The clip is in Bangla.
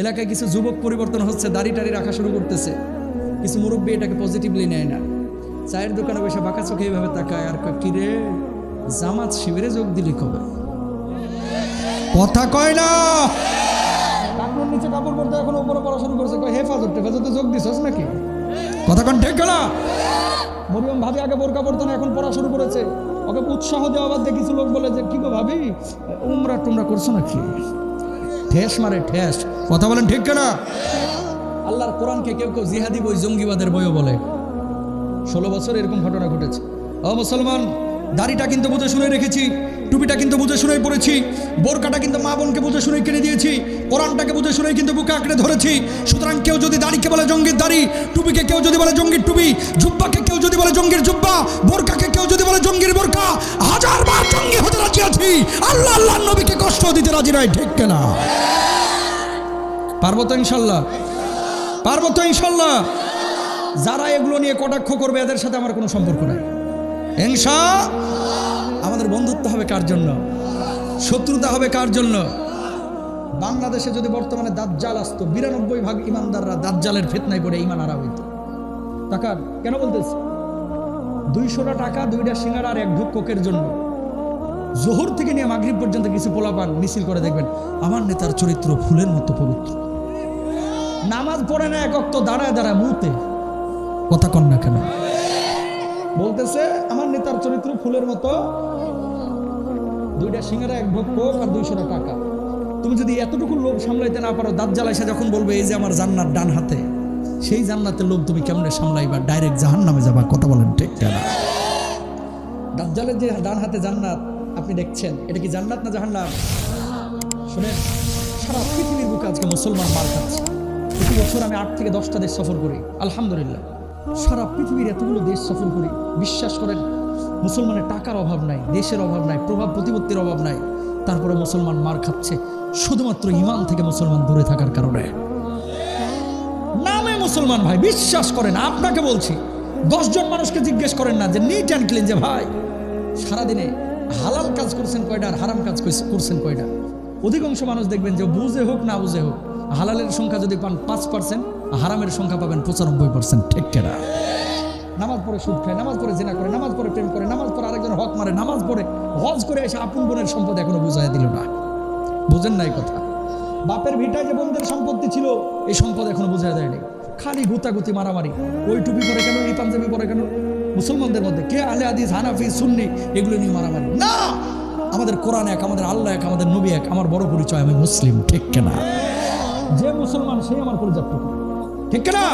এলাকায় কিছু যুবক পরিবর্তন হচ্ছে, দাড়ি টাড়ি রাখা শুরু করতেছে। কিছু মুরব্বী এটাকে পজিটিভলি নেয় না। চায়ের দোকানে বসে বাঁকা চোখে এইভাবে তাকায় আর কি রে, জামাত শিবিরে যোগ দিলি কবে? কথা কয় না। কাপড় নিচে কাপড় পরতে এখন উপরে পড়া শুরু করছে, হেফাজতে যোগ দিছস নাকি? কথা কন ঠিক না? মরিয়ম ভাবি আগে বোরকা পরতো না, এখন পড়া শুরু করেছে। ওকে উৎসাহ দেওয়া বাদ দিয়ে কিছু লোক বলে যে কি গো ভাবি, উমরা টুমরা করছো নাকি? ঠেস মারে ঠেস। কথা বলেন ঠিক না? আল্লাহর কোরআনকে কেউ কেউ জিহাদি বই, জঙ্গিবাদের বইও বলে। 16 বছর এরকম ঘটনা ঘটেছে। ও মুসলমান, দাড়িটা কিন্তু বুঝে শুনে রেখেছি, টুপিটা কিন্তু বুঝে শুনেই পড়েছি, বোরকাটা কিন্তু মা বোনকে বুঝে শুনেই কিনে দিয়েছি, কোরআনটাকে বুঝে শুনেই কিন্তু বুকে আঁকড়ে ধরেছি। সুতরাং কেউ যদি দাড়িকে বলে জঙ্গির দাড়ি, টুপিকে কেউ যদি বলে জঙ্গির টুপি, জুব্বাকে কেউ যদি বলে জঙ্গির জুব্বা, বোরকাকে কেউ যদি বলে জঙ্গির বোরকা, 1000 বার জঙ্গি হতে রাজি আছি, আল্লাহ আল্লাহর নবীকে কষ্ট দিতে রাজি নাই। ঠিক কিনা? পারবো তো ইনশাল্লাহ? পারবো তো ইনশাল্লাহ? যারা এগুলো নিয়ে কটাক্ষ করবে এদের সাথে আমার কোনো সম্পর্ক নাই ইনশাআল্লাহ। আমাদের বন্ধুত্ব হবে কার জন্য? শত্রুতা হবে কার জন্য? বাংলাদেশে যদি বর্তমানে দাজ্জাল আসতো, 92% ইমানদাররা দাজ্জালের ফিতনায় পড়ে ইমান হারা হইতো। টাকার কেন বলতেছি? 200 টাকা, 2টা সিঙ্গারা আর 1 ঢুক কোকের জন্য জোহর থেকে নিয়ে মাগরিব পর্যন্ত কিছু পোলাপান মিছিল করে দেখবেন আমার নেতার চরিত্র ফুলের মতো পবিত্র। নামাজ পড়ে না, এক ওয়াক্ত দাঁড়ায় দাঁড়ায় মুতে। কথা কন না কেন? বলতেছে আমার নেতার চরিত্র ফুলের মতো, 2টা সিঙ্গারা, 1 ঢোক কোক আর 200 টাকা। তুমি যদি এতটুকু লোভ সামলাইতে না পারো, দাজ্জাল এসে যখন বলবে এই যে আমার জান্নাত ডান হাতে, সেই জান্নাতের লোভ তুমি কেমনে সামলাইবা? ডাইরেক্ট জাহান্নামে যাবা। কথা বলেন ঠিক না? দাজ্জালের যে ডান হাতে জান্নাত আপনি দেখছেন, এটা কি জান্নাত না জাহান্নাম? শুনেন, সারা পৃথিবীর বুকে আজকে মুসলমান মার খাচ্ছে। প্রতি বছর আমি 8 থেকে 10টা দেশ সফর করি, আলহামদুলিল্লাহ। সারা পৃথিবীর এতগুলো দেশ সফর করি, বিশ্বাস করেন মুসলমানের টাকার অভাব নাই, দেশের অভাব নাই, প্রভাব প্রতিপত্তির অভাব নাই, তারপরে মুসলমান মার খাচ্ছে শুধুমাত্র ইমান থেকে মুসলমান দূরে থাকার কারণে। নামে মুসলমান ভাই, বিশ্বাস করেন, আপনাকে বলছি, 10 জন মানুষকে জিজ্ঞেস করেন না যে নিট অ্যান্ড ক্লিন, যে ভাই সারাদিনে হালাল কাজ করছেন কয়টা আর হারাম কাজ করছেন কয়টা? অধিকাংশ মানুষ দেখবেন যে বুঝে হোক না বুঝে হোক, হালালের সংখ্যা যদি পান 5%, হারামের সংখ্যা পাবেন 95%। ঠিক কিনা? নামাজ পড়ে সুদ খায়, নামাজ পড়ে জিনা করে, নামাজ পড়ে প্রেম করে, নামাজ পড়ে আরেকজন হক মারে, নামাজ পড়ে হজ করে এসে আপন বোনের সম্পদ এখনো বুঝাই দিল না। বুঝেন নাই কথা? বাপের ভিটায় যে বোনদের সম্পত্তি ছিল, এই সম্পদ এখনো বুঝাই দেয়নি। খালি গুতাগুতি, মারামারি। ওই টুপি পরে কেন, এই পাঞ্জাবি পরে কেন? মুসলমানদের মধ্যে কে আহলে হাদিস, হানাফি, সুন্নি, এগুলো নিয়ে মারামারি না। আমাদের কোরআন এক, আমাদের আল্লাহ এক, আমাদের নবী এক। আমার বড় পরিচয়, আমি মুসলিম। ঠিক কিনা? যে মুসলমান সেই আমার পরিচয়। ঠিক কিনা?